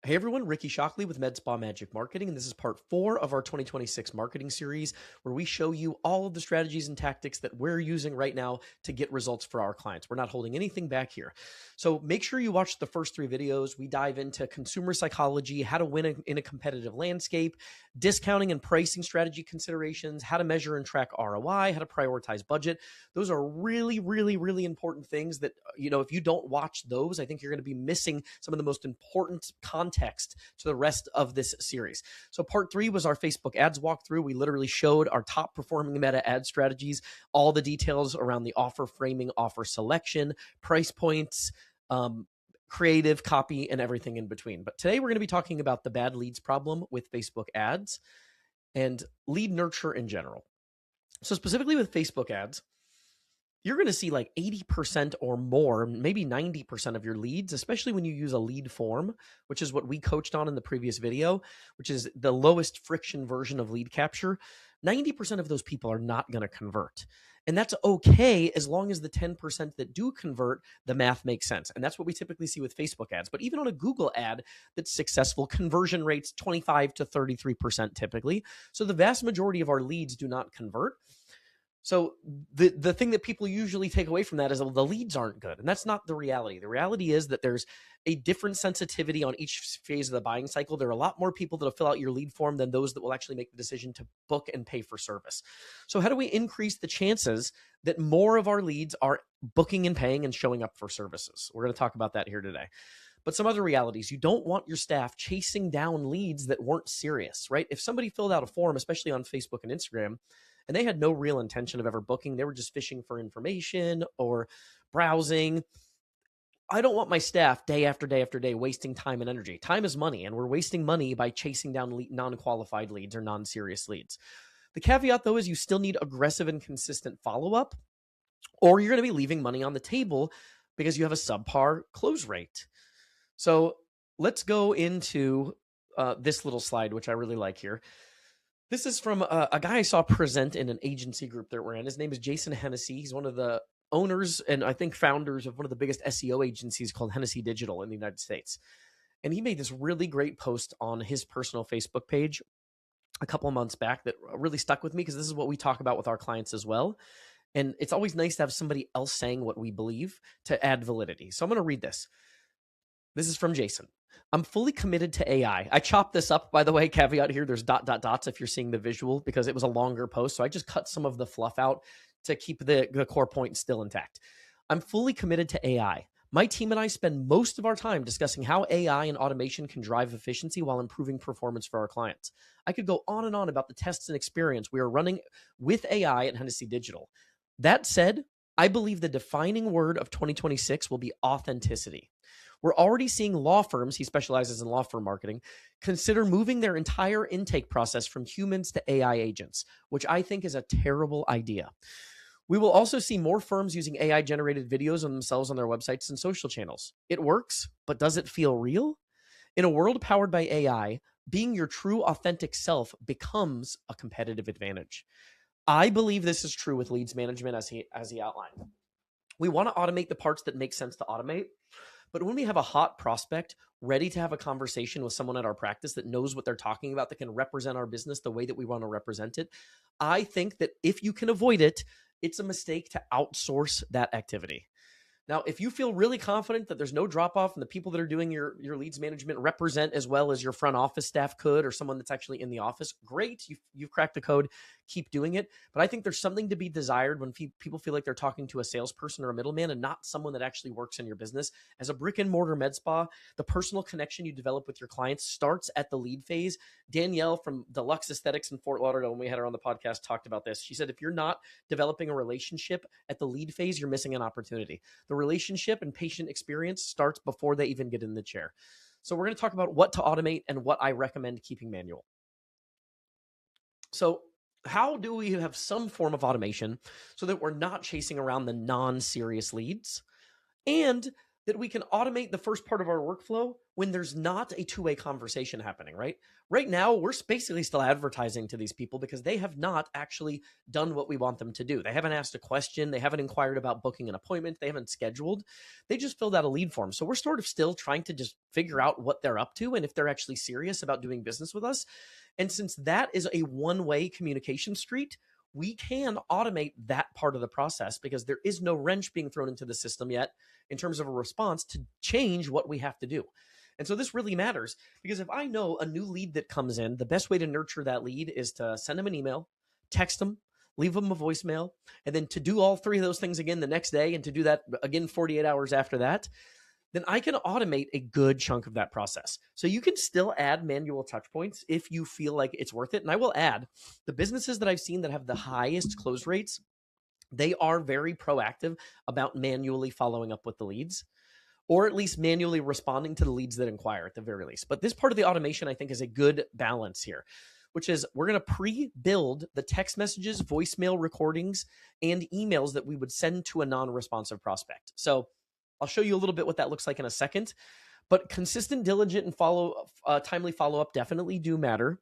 Hey everyone, Ricky Shockley with Med Spa Magic Marketing, and this is part 4 of our 2026 marketing series where we show you all of the strategies and tactics that we're using right now to get results for our clients. We're not holding anything back here. So make sure you watch the first 3 videos. We dive into consumer psychology, how to win in a competitive landscape, discounting and pricing strategy considerations, how to measure and track ROI, how to prioritize budget. Those are really, really, really important things that, if you don't watch those, I think you're going to be missing some of the most important context to the rest of this series. So part 3 was our Facebook ads walkthrough. We literally showed our top performing meta ad strategies, all the details around the offer framing, offer selection, price points, creative copy, and everything in between. But today we're going to be talking about the bad leads problem with Facebook ads and lead nurture in general. So specifically with Facebook ads, you're going to see like 80% or more, maybe 90% of your leads, especially when you use a lead form, which is what we coached on in the previous video, which is the lowest friction version of lead capture. 90% of those people are not going to convert. And that's okay as long as the 10% that do convert, the math makes sense. And that's what we typically see with Facebook ads. But even on a Google ad that's successful, conversion rates 25 to 33% typically. So the vast majority of our leads do not convert. So the thing that people usually take away from that is, well, the leads aren't good. And that's not the reality. The reality is that there's a different sensitivity on each phase of the buying cycle. There are a lot more people that will fill out your lead form than those that will actually make the decision to book and pay for service. So how do we increase the chances that more of our leads are booking and paying and showing up for services? We're going to talk about that here today. But some other realities, you don't want your staff chasing down leads that weren't serious, right? If somebody filled out a form, especially on Facebook and Instagram, and they had no real intention of ever booking, they were just fishing for information or browsing. I don't want my staff day after day after day wasting time and energy. Time is money, and we're wasting money by chasing down non-qualified leads or non-serious leads. The caveat, though, is you still need aggressive and consistent follow-up, or you're going to be leaving money on the table because you have a subpar close rate. So let's go into this little slide, which I really like here. This is from a guy I saw present in an agency group that we're in. His name is Jason Hennessy. He's one of the owners and I think founders of one of the biggest SEO agencies called Hennessy Digital in the United States. And he made this really great post on his personal Facebook page a couple of months back that really stuck with me because this is what we talk about with our clients as well. And it's always nice to have somebody else saying what we believe to add validity. So I'm going to read this. This is from Jason. I'm fully committed to AI. I chopped this up, by the way, caveat here. There's dots if you're seeing the visual because it was a longer post. So I just cut some of the fluff out to keep the core point still intact. I'm fully committed to AI. My team and I spend most of our time discussing how AI and automation can drive efficiency while improving performance for our clients. I could go on and on about the tests and experience we are running with AI at Hennessy Digital. That said, I believe the defining word of 2026 will be authenticity. We're already seeing law firms, he specializes in law firm marketing, consider moving their entire intake process from humans to AI agents, which I think is a terrible idea. We will also see more firms using AI-generated videos of themselves on their websites and social channels. It works, but does it feel real? In a world powered by AI, being your true authentic self becomes a competitive advantage. I believe this is true with leads management as he outlined. We want to automate the parts that make sense to automate. But when we have a hot prospect ready to have a conversation with someone at our practice that knows what they're talking about, that can represent our business the way that we want to represent it, I think that if you can avoid it, it's a mistake to outsource that activity. Now, if you feel really confident that there's no drop off and the people that are doing your leads management represent as well as your front office staff could, or someone that's actually in the office, great. You've cracked the code. Keep doing it. But I think there's something to be desired when people feel like they're talking to a salesperson or a middleman and not someone that actually works in your business. As a brick and mortar med spa, the personal connection you develop with your clients starts at the lead phase. Danielle from Deluxe Aesthetics in Fort Lauderdale, when we had her on the podcast, talked about this. She said, if you're not developing a relationship at the lead phase, you're missing an opportunity. The relationship and patient experience starts before they even get in the chair. So we're going to talk about what to automate and what I recommend keeping manual. So how do we have some form of automation so that we're not chasing around the non-serious leads? And that we can automate the first part of our workflow when there's not a two-way conversation happening, right? Right now, we're basically still advertising to these people because they have not actually done what we want them to do. They haven't asked a question. They haven't inquired about booking an appointment. They haven't scheduled. They just filled out a lead form. So we're sort of still trying to just figure out what they're up to and if they're actually serious about doing business with us. And since that is a one-way communication street, we can automate that part of the process because there is no wrench being thrown into the system yet in terms of a response to change what we have to do. And so this really matters because if I know a new lead that comes in, the best way to nurture that lead is to send them an email, text them, leave them a voicemail, and then to do all three of those things again the next day and to do that again 48 hours after that, then I can automate a good chunk of that process. So you can still add manual touch points if you feel like it's worth it. And I will add, the businesses that I've seen that have the highest close rates, they are very proactive about manually following up with the leads, or at least manually responding to the leads that inquire at the very least. But this part of the automation, I think, is a good balance here, which is we're going to pre-build the text messages, voicemail recordings, and emails that we would send to a non-responsive prospect. So I'll show you a little bit what that looks like in a second, but consistent, diligent, and timely follow-up definitely do matter.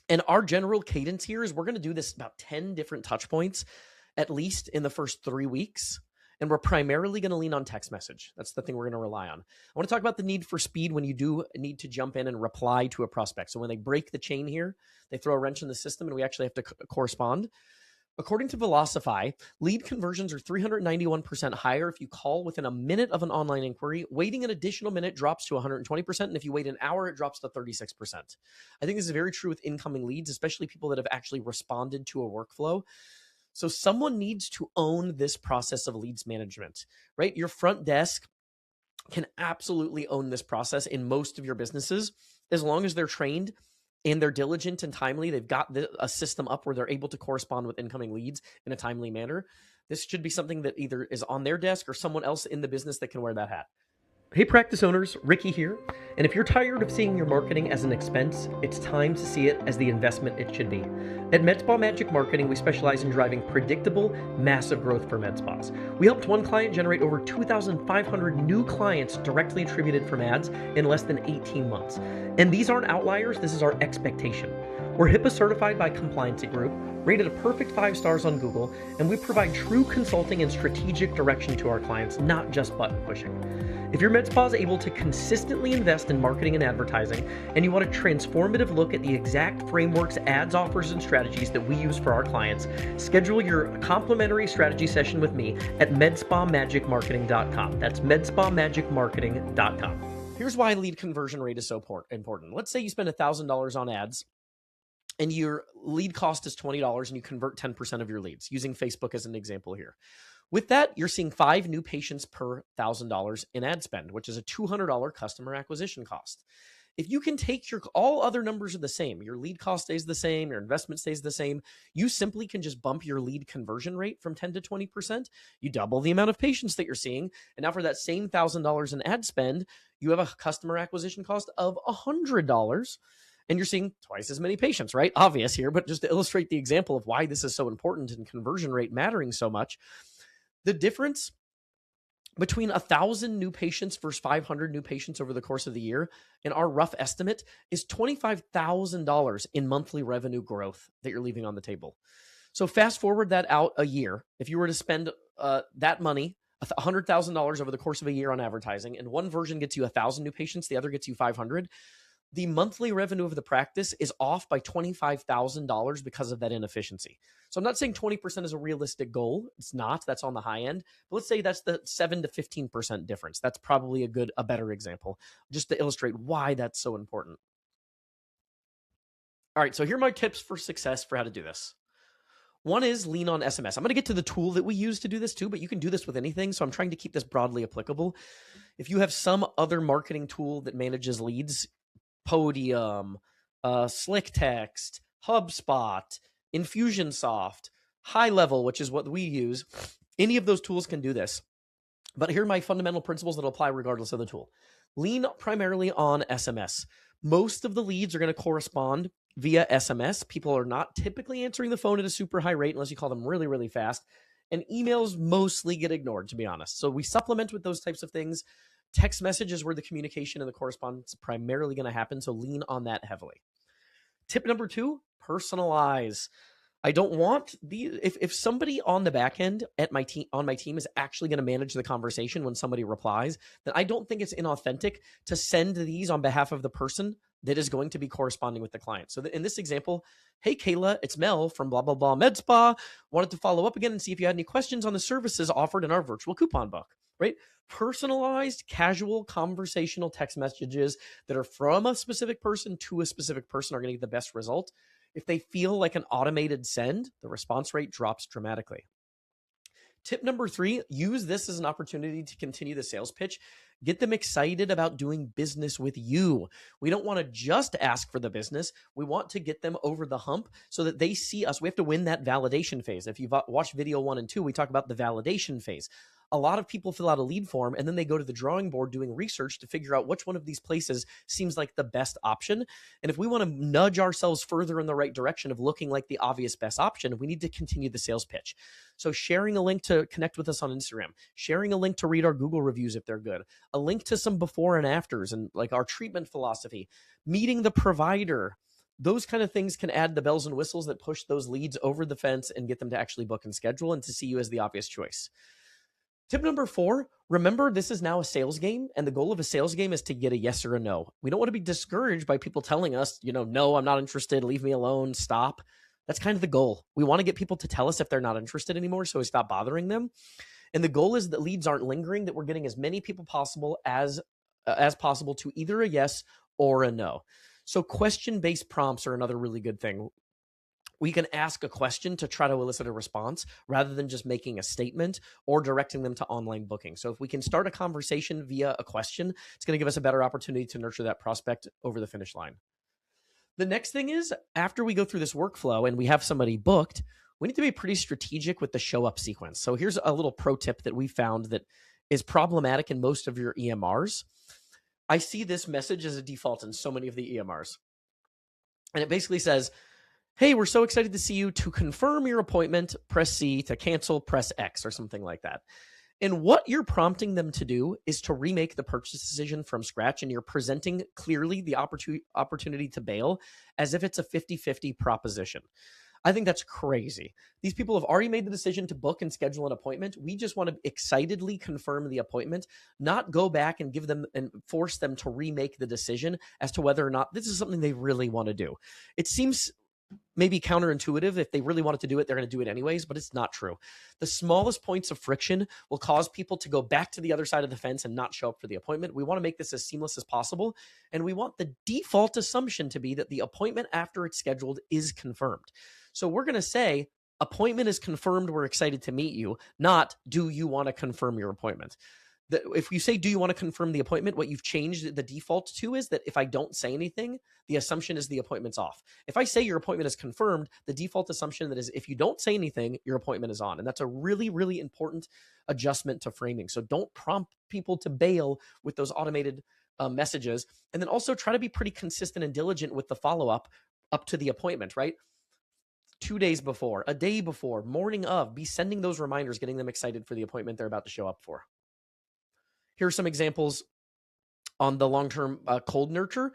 And our general cadence here is we're going to do this about 10 different touch points, at least in the first 3 weeks. And we're primarily going to lean on text message. That's the thing we're going to rely on. I want to talk about the need for speed when you do need to jump in and reply to a prospect. So when they break the chain here, they throw a wrench in the system and we actually have to correspond. According to Velocify, lead conversions are 391% higher if you call within a minute of an online inquiry. Waiting an additional minute drops to 120%, and if you wait an hour, it drops to 36%. I think this is very true with incoming leads, especially people that have actually responded to a workflow. So someone needs to own this process of leads management, right? Your front desk can absolutely own this process in most of your businesses as long as they're trained and they're diligent and timely. They've got a system up where they're able to correspond with incoming leads in a timely manner. This should be something that either is on their desk or someone else in the business that can wear that hat. Hey practice owners, Ricky here. And if you're tired of seeing your marketing as an expense, it's time to see it as the investment it should be. At MedSpa Magic Marketing, we specialize in driving predictable, massive growth for med spas. We helped one client generate over 2,500 new clients directly attributed from ads in less than 18 months. And these aren't outliers, this is our expectation. We're HIPAA certified by Compliancy Group, rated a perfect 5 stars on Google, and we provide true consulting and strategic direction to our clients, not just button pushing. If your med spa is able to consistently invest in marketing and advertising, and you want a transformative look at the exact frameworks, ads, offers, and strategies that we use for our clients, schedule your complimentary strategy session with me at medspamagicmarketing.com. That's medspamagicmarketing.com. Here's why lead conversion rate is so important. Let's say you spend $1,000 on ads, and your lead cost is $20 and you convert 10% of your leads, using Facebook as an example here. With that, you're seeing 5 new patients per $1,000 in ad spend, which is a $200 customer acquisition cost. If you can take all other numbers are the same, your lead cost stays the same, your investment stays the same, you simply can just bump your lead conversion rate from 10 to 20%. You double the amount of patients that you're seeing. And now for that same $1,000 in ad spend, you have a customer acquisition cost of $100. And you're seeing twice as many patients, right? Obvious here, but just to illustrate the example of why this is so important and conversion rate mattering so much, the difference between 1,000 new patients versus 500 new patients over the course of the year, in our rough estimate, is $25,000 in monthly revenue growth that you're leaving on the table. So fast forward that out a year. If you were to spend that money, $100,000 over the course of a year on advertising, and one version gets you 1,000 new patients, the other gets you 500, the monthly revenue of the practice is off by $25,000 because of that inefficiency. So I'm not saying 20% is a realistic goal. It's not. That's on the high end. But let's say that's the 7 to 15% difference. That's probably a better example, just to illustrate why that's so important. All right, so here are my tips for success for how to do this. One is lean on SMS. I'm going to get to the tool that we use to do this too, but you can do this with anything. So I'm trying to keep this broadly applicable. If you have some other marketing tool that manages leads, Podium, Slick Text, HubSpot, Infusionsoft, High Level, which is what we use. Any of those tools can do this. But here are my fundamental principles that apply regardless of the tool. Lean primarily on SMS. Most of the leads are going to correspond via SMS. People are not typically answering the phone at a super high rate unless you call them really, really fast. And emails mostly get ignored, to be honest. So we supplement with those types of things. Text messages where the communication and the correspondence is primarily going to happen. So lean on that heavily. Tip number 2, personalize. I don't want if somebody on the back end at my team is actually going to manage the conversation when somebody replies, then I don't think it's inauthentic to send these on behalf of the person that is going to be corresponding with the client. So in this example, hey Kayla, it's Mel from blah blah blah Med Spa. Wanted to follow up again and see if you had any questions on the services offered in our virtual coupon book. Right? Personalized, casual, conversational text messages that are from a specific person to a specific person are going to get the best result. If they feel like an automated send, the response rate drops dramatically. Tip number 3, use this as an opportunity to continue the sales pitch. Get them excited about doing business with you. We don't want to just ask for the business. We want to get them over the hump so that they see us. We have to win that validation phase. If you've watched video 1 and 2, we talk about the validation phase. A lot of people fill out a lead form and then they go to the drawing board doing research to figure out which one of these places seems like the best option. And if we want to nudge ourselves further in the right direction of looking like the obvious best option, we need to continue the sales pitch. So sharing a link to connect with us on Instagram, sharing a link to read our Google reviews if they're good, a link to some before and afters and like our treatment philosophy, meeting the provider, those kind of things can add the bells and whistles that push those leads over the fence and get them to actually book and schedule and to see you as the obvious choice. Tip number 4, remember this is now a sales game, and the goal of a sales game is to get a yes or a no. We don't want to be discouraged by people telling us, no, I'm not interested, leave me alone, stop. That's kind of the goal. We want to get people to tell us if they're not interested anymore, so we stop bothering them. And the goal is that leads aren't lingering, that we're getting as many people possible as possible to either a yes or a no. So question-based prompts are another really good thing. We can ask a question to try to elicit a response rather than just making a statement or directing them to online booking. So if we can start a conversation via a question, it's going to give us a better opportunity to nurture that prospect over the finish line. The next thing is, after we go through this workflow and we have somebody booked, we need to be pretty strategic with the show up sequence. So here's a little pro tip that we found that is problematic in most of your EMRs. I see this message as a default in so many of the EMRs. And it basically says, hey, we're so excited to see you. To confirm your appointment, press C. To cancel, press X, or something like that. And what you're prompting them to do is to remake the purchase decision from scratch, and you're presenting clearly the opportunity to bail as if it's a 50-50 proposition. I think that's crazy. These people have already made the decision to book and schedule an appointment. We just want to excitedly confirm the appointment, not go back and give them and force them to remake the decision as to whether or not this is something they really want to do. It seems maybe counterintuitive. If they really wanted to do it, they're going to do it anyways, but it's not true. The smallest points of friction will cause people to go back to the other side of the fence and not show up for the appointment. We want to make this as seamless as possible. And we want the default assumption to be that the appointment after it's scheduled is confirmed. So we're going to say, appointment is confirmed. We're excited to meet you, not do you want to confirm your appointment? If you say, do you want to confirm the appointment, what you've changed the default to is that if I don't say anything, the assumption is the appointment's off. If I say your appointment is confirmed, the default assumption that is if you don't say anything, your appointment is on. And that's a really, really important adjustment to framing. So don't prompt people to bail with those automated messages. And then also try to be pretty consistent and diligent with the follow-up up to the appointment, right? 2 days before, a day before, morning of, be sending those reminders, getting them excited for the appointment they're about to show up for. Here are some examples on the long-term cold nurture.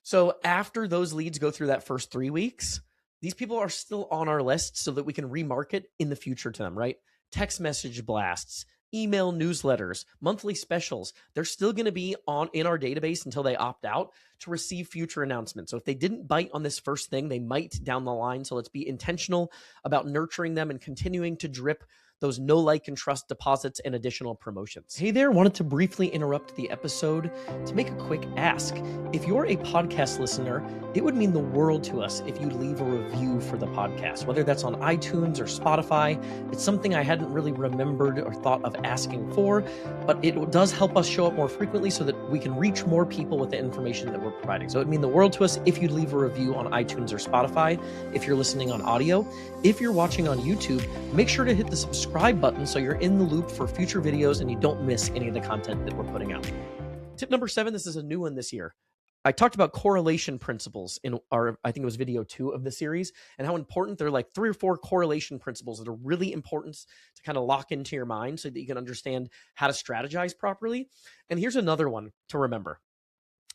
So after those leads go through that first 3 weeks, these people are still on our list so that we can remarket in the future to them, right? Text message blasts, email newsletters, monthly specials. They're still going to be in our database until they opt out to receive future announcements. So if they didn't bite on this first thing, they might down the line. So let's be intentional about nurturing them and continuing to drip those know, like, and trust deposits and additional promotions. Hey there, wanted to briefly interrupt the episode to make a quick ask. If you're a podcast listener, it would mean the world to us if you'd leave a review for the podcast, whether that's on iTunes or Spotify. It's something I hadn't really remembered or thought of asking for, but it does help us show up more frequently so that we can reach more people with the information that we're providing. So it would mean the world to us if you'd leave a review on iTunes or Spotify, if you're listening on audio. If you're watching on YouTube, make sure to hit the subscribe button so you're in the loop for future videos and you don't miss any of the content that we're putting out. Tip number 7, this is a new one this year. I talked about correlation principles in our, I think it was video 2 of the series, and how important they're like 3 or 4 correlation principles that are really important to kind of lock into your mind so that you can understand how to strategize properly. And here's another one to remember.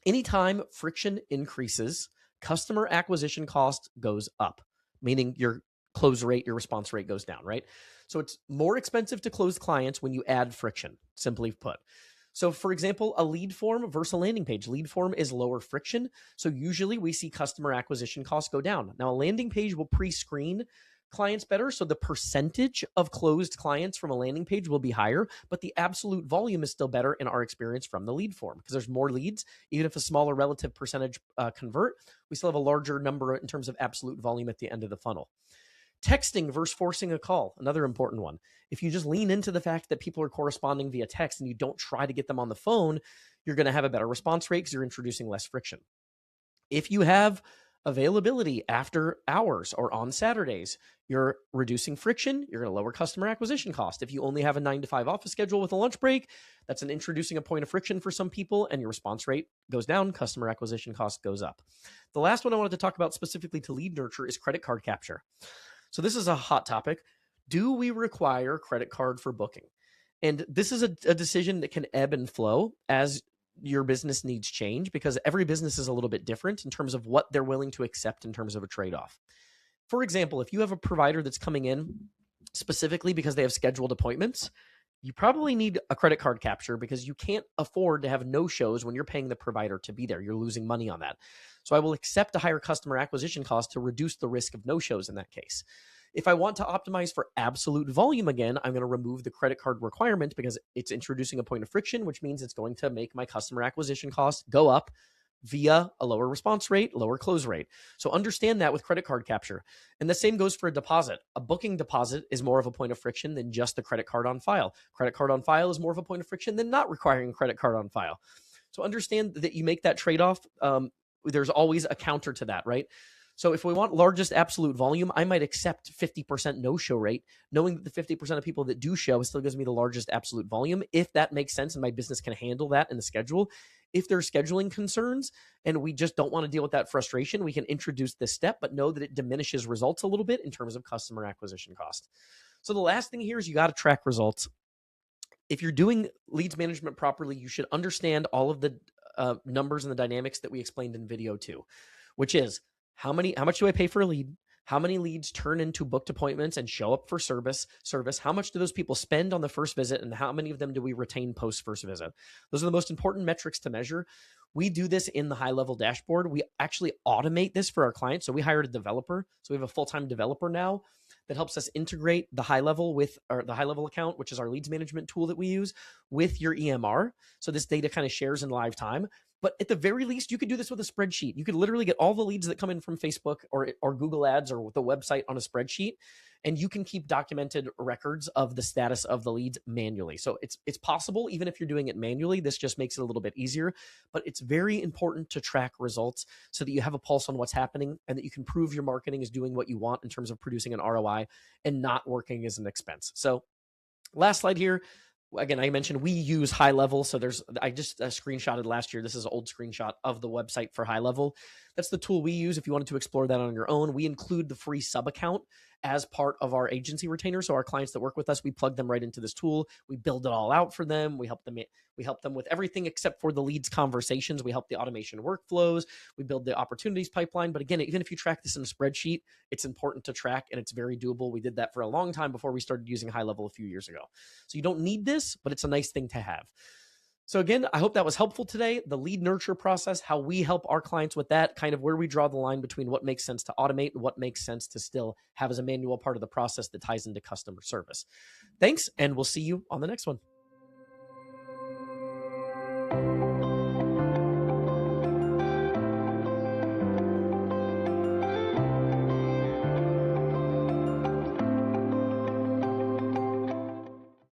Anytime friction increases, customer acquisition cost goes up, meaning your close rate, your response rate goes down, right? So it's more expensive to close clients when you add friction, simply put. So for example, a lead form versus a landing page. Lead form is lower friction. So usually we see customer acquisition costs go down. Now a landing page will pre-screen clients better. So the percentage of closed clients from a landing page will be higher, but the absolute volume is still better in our experience from the lead form because there's more leads. Even if a smaller relative percentage convert, we still have a larger number in terms of absolute volume at the end of the funnel. Texting versus forcing a call, another important one. If you just lean into the fact that people are corresponding via text and you don't try to get them on the phone, you're going to have a better response rate because you're introducing less friction. If you have availability after hours or on Saturdays, you're reducing friction, you're going to lower customer acquisition cost. If you only have a 9 to 5 office schedule with a lunch break, that's introducing a point of friction for some people, and your response rate goes down, customer acquisition cost goes up. The last one I wanted to talk about specifically to lead nurture is credit card capture. So this is a hot topic. Do we require credit card for booking? And this is a decision that can ebb and flow as your business needs change, because every business is a little bit different in terms of what they're willing to accept in terms of a trade-off. For example, if you have a provider that's coming in specifically because they have scheduled appointments, you probably need a credit card capture because you can't afford to have no-shows when you're paying the provider to be there. You're losing money on that. So I will accept a higher customer acquisition cost to reduce the risk of no-shows in that case. If I want to optimize for absolute volume again, I'm going to remove the credit card requirement because it's introducing a point of friction, which means it's going to make my customer acquisition cost go up via a lower response rate, lower close rate. So understand that with credit card capture. And the same goes for a deposit. A booking deposit is more of a point of friction than just the credit card on file. Credit card on file is more of a point of friction than not requiring a credit card on file. So understand that you make that trade-off. There's always a counter to that, right? So if we want largest absolute volume, I might accept 50% no-show rate, knowing that the 50% of people that do show still gives me the largest absolute volume, if that makes sense and my business can handle that in the schedule. If there's scheduling concerns and we just don't want to deal with that frustration, we can introduce this step, but know that it diminishes results a little bit in terms of customer acquisition cost. So the last thing here is you got to track results. If you're doing leads management properly, you should understand all of the numbers and the dynamics that we explained in video 2, which is how much do I pay for a lead? How many leads turn into booked appointments and show up for service? How much do those people spend on the first visit? And how many of them do we retain post first visit? Those are the most important metrics to measure. We do this in the high level dashboard. We actually automate this for our clients. So we hired a developer. So we have a full-time developer now that helps us integrate the high level with the high level account, which is our leads management tool that we use, with your EMR. So this data kind of shares in live time. But at the very least, you could do this with a spreadsheet. You could literally get all the leads that come in from Facebook or Google Ads or the website on a spreadsheet, and you can keep documented records of the status of the leads manually. So it's possible, even if you're doing it manually. This just makes it a little bit easier, but it's very important to track results so that you have a pulse on what's happening and that you can prove your marketing is doing what you want in terms of producing an ROI and not working as an expense. So last slide here. Again, I mentioned we use High Level. So I just screenshotted last year. This is an old screenshot of the website for High Level. That's the tool we use. If you wanted to explore that on your own, we include the free sub account as part of our agency retainer. So our clients that work with us, we plug them right into this tool. We build it all out for them. We help them with everything except for the leads conversations. We help the automation workflows. We build the opportunities pipeline. But again, even if you track this in a spreadsheet, it's important to track and it's very doable. We did that for a long time before we started using High Level a few years ago. So you don't need this, but it's a nice thing to have. So again, I hope that was helpful today. The lead nurture process, how we help our clients with that, kind of where we draw the line between what makes sense to automate and what makes sense to still have as a manual part of the process that ties into customer service. Thanks, and we'll see you on the next one.